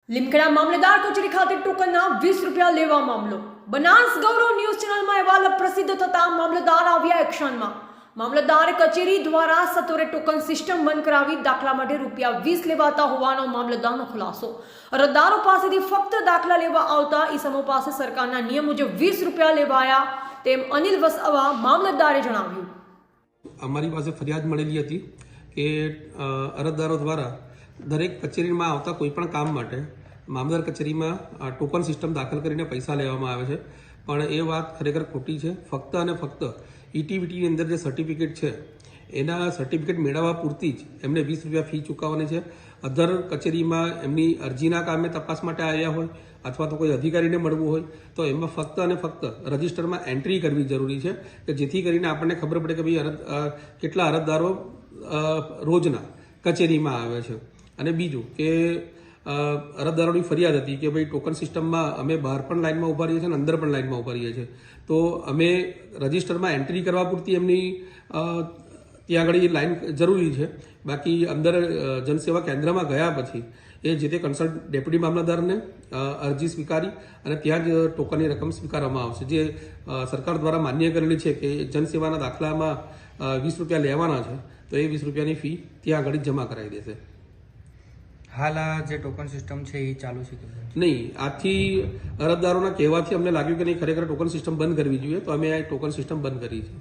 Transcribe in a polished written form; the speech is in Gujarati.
લીમખેડા મામલેદાર કચેરી ખાતે ટોકનના 20 રૂપિયા લેવા મામલો બનાસ ગૌરવ ન્યૂઝ ચેનલમાં અહેવાલ પ્રસિદ્ધ થતા મામલતદાર આવ્યા એક્શનમાં। મામલતદાર કચેરી દ્વારા સત્વરે ટોકન સિસ્ટમ બંધ કરાવી દાખલા માટે રૂપિયા 20 લેવાતા હોવાનો મામલતદારનો ખુલાસો। અરજદારો પાસેથી ફક્ત દાખલા લેવા આવતા ઈસમો પાસે સરકારના નિયમ મુજબ 20 રૂપિયા લેવાયા તેમ અનિલ વસાવા મામલતદારે જણાવ્યું। અમારી પાસે ફરિયાદ મળેલી હતી કે અરજદારો દ્વારા દરેક કચેરીમાં આવતા કોઈપણ કામ માટે મામલતદાર કચેરીમાં ટોકન સિસ્ટમ દાખલ કરીને પૈસા લેવામાં આવે છે, પણ એ વાત ખરેખર ખોટી છે। ફક્ત અને ફક્ત ઈટીવીટીની અંદર જે સર્ટિફિકેટ છે એના સર્ટિફિકેટ મેળવવા પૂરતી જ એમને 20 રૂપિયા ફી ચૂકવવાની છે। અધર કચેરીમાં એમની અરજીના કામે તપાસ માટે આવ્યા હોય અથવા તો કોઈ અધિકારીને મળવું હોય તો એમાં ફક્ત અને ફક્ત રજિસ્ટરમાં એન્ટ્રી કરવી જરૂરી છે કે જેથી કરીને આપણને ખબર પડે કે ભાઈ કેટલા અરજદારો રોજના કચેરીમાં આવે છે। અને બીજું કે અરજદારોની ફરિયાદ હતી કે ભાઈ ટોકન સિસ્ટમમાં અમે બહાર પણ લાઇનમાં ઉભા રહીએ છીએ અને અંદર પણ લાઇનમાં ઉભા રહીએ છીએ, તો અમે રજિસ્ટરમાં એન્ટ્રી કરવા પૂરતી એમની ત્યાં આગળ લાઇન જરૂરી છે। બાકી અંદર જનસેવા કેન્દ્રમાં ગયા પછી એ જે તે કન્સલ્ટ ડેપ્યુટી મામલતદારને અરજી સ્વીકારી અને ત્યાં જ ટોકનની રકમ સ્વીકારવામાં આવશે, જે સરકાર દ્વારા માન્ય કરેલી છે કે જનસેવાના દાખલામાં 20 રૂપિયા લેવાના છે તો એ 20 રૂપિયાની ફી ત્યાં આગળ જમા કરાવી દેશે। હાલ આ જે ટોકન સિસ્ટમ છે એ ચાલુ છે કે નહીં? આથી અરજદારોના કહેવાથી અમને લાગ્યું કે નહીં, ખરેખર ટોકન સિસ્ટમ બંધ કરવી જોઈએ, તો અમે આ ટોકન સિસ્ટમ બંધ કરી છે।